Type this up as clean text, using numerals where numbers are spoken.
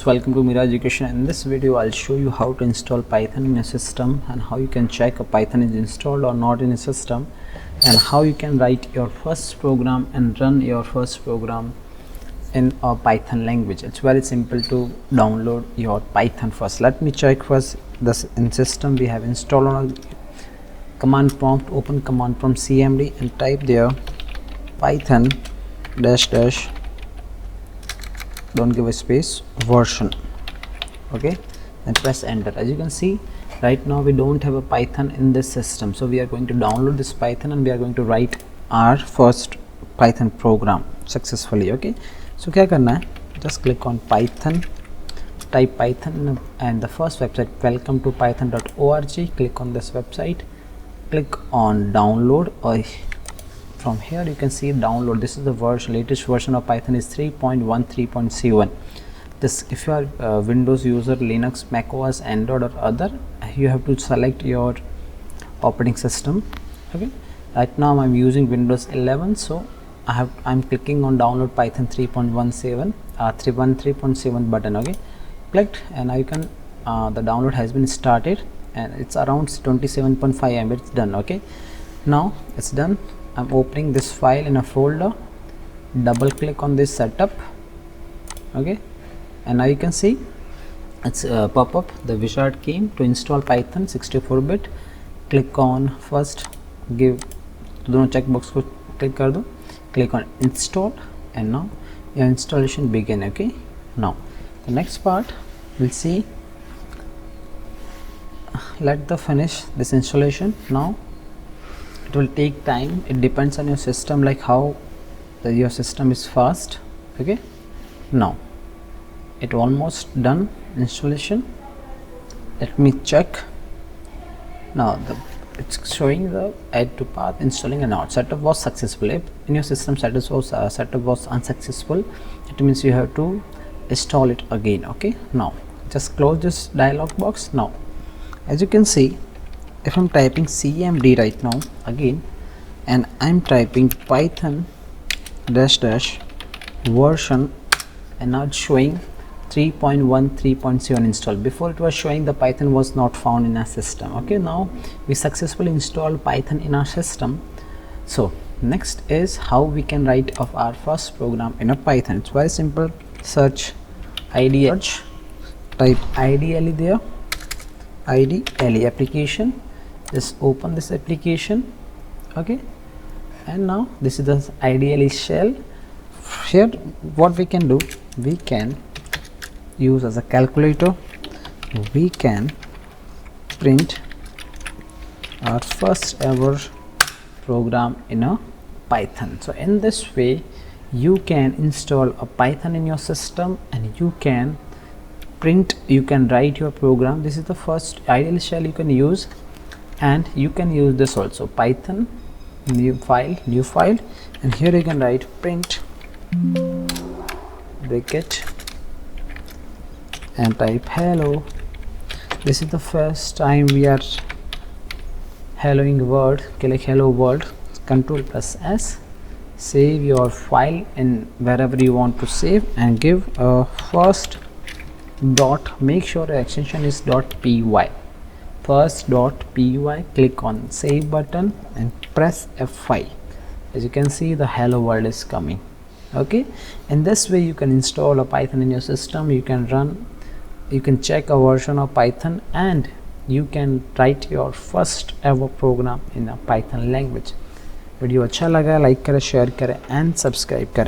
welcome to Mira Education. In this video I'll show you how to install Python in your system and how you can check a Python is installed or not in your system, and how you can write your first program and run your first program in a Python language. It's very simple to download your Python first. Let me check first this in system. We have installed on a command prompt. Open command prompt cmd and type there python dash dash, don't give a space, version. Okay, and press enter. As you can see, right now we don't have a Python in this system, so we are going to download this Python and we are going to write our first Python program successfully. Okay, so क्या करना है, just click on Python, type Python and the first website welcome to python.org. click on this website, click on download, or from here you can see download. This is the latest version of Python is 3.13.c1. this, if you are Windows user, Linux, Mac OS, Android or other, you have to select your operating system. Okay, right now I'm using Windows 11, so I'm clicking on download Python 3.17 3.7 button. Okay, clicked, and I can the download has been started and it's around 27.5 MB. it's done. Okay, now it's done. I'm opening this file in a folder, double click on this setup. Okay, and now you can see it's pop up the wizard came to install Python 64-bit. click on first, give दोनों checkbox को click कर दो, click on install, and now your installation begin. Okay, now the next part we'll see, let the finish this installation. Now it will take time, it depends on your system, like how your system is fast. Okay, now it almost done installation. Let me check. Now it's showing the add to path installing and out. Setup was successful. If in your system setup was unsuccessful, it means you have to install it again. Okay, now just close this dialog box. Now as you can see, if I'm typing cmd right now again and I'm typing python dash dash version, and now it's showing 3.13.7 installed. Before it was showing the Python was not found in our system. Okay, now we successfully installed Python in our system. So next is how we can write of our first program in a Python. It's very simple. Search IDLE, type IDLE there, IDLE application. Just open this application. Okay, and now this is the IDLE shell. Here what we can do, we can use as a calculator, we can print our first ever program in a Python. So in this way you can install a Python in your system and you can print, you can write your program. This is the first IDLE shell you can use, and you can use this also, Python new file, and here you can write print bracket and type hello. This is the first time we are helloing world. Click hello world, control plus S, save your file in wherever you want to save, and give a first dot, make sure the extension is .py, first.py. click on save button and press F5. as you can see the hello world is coming. Okay, in this way you can install a Python in your system, you can run, you can check a version of Python, and you can write your first ever program in a Python language. Video अच्छा लगा like करें, share करें and subscribe करें.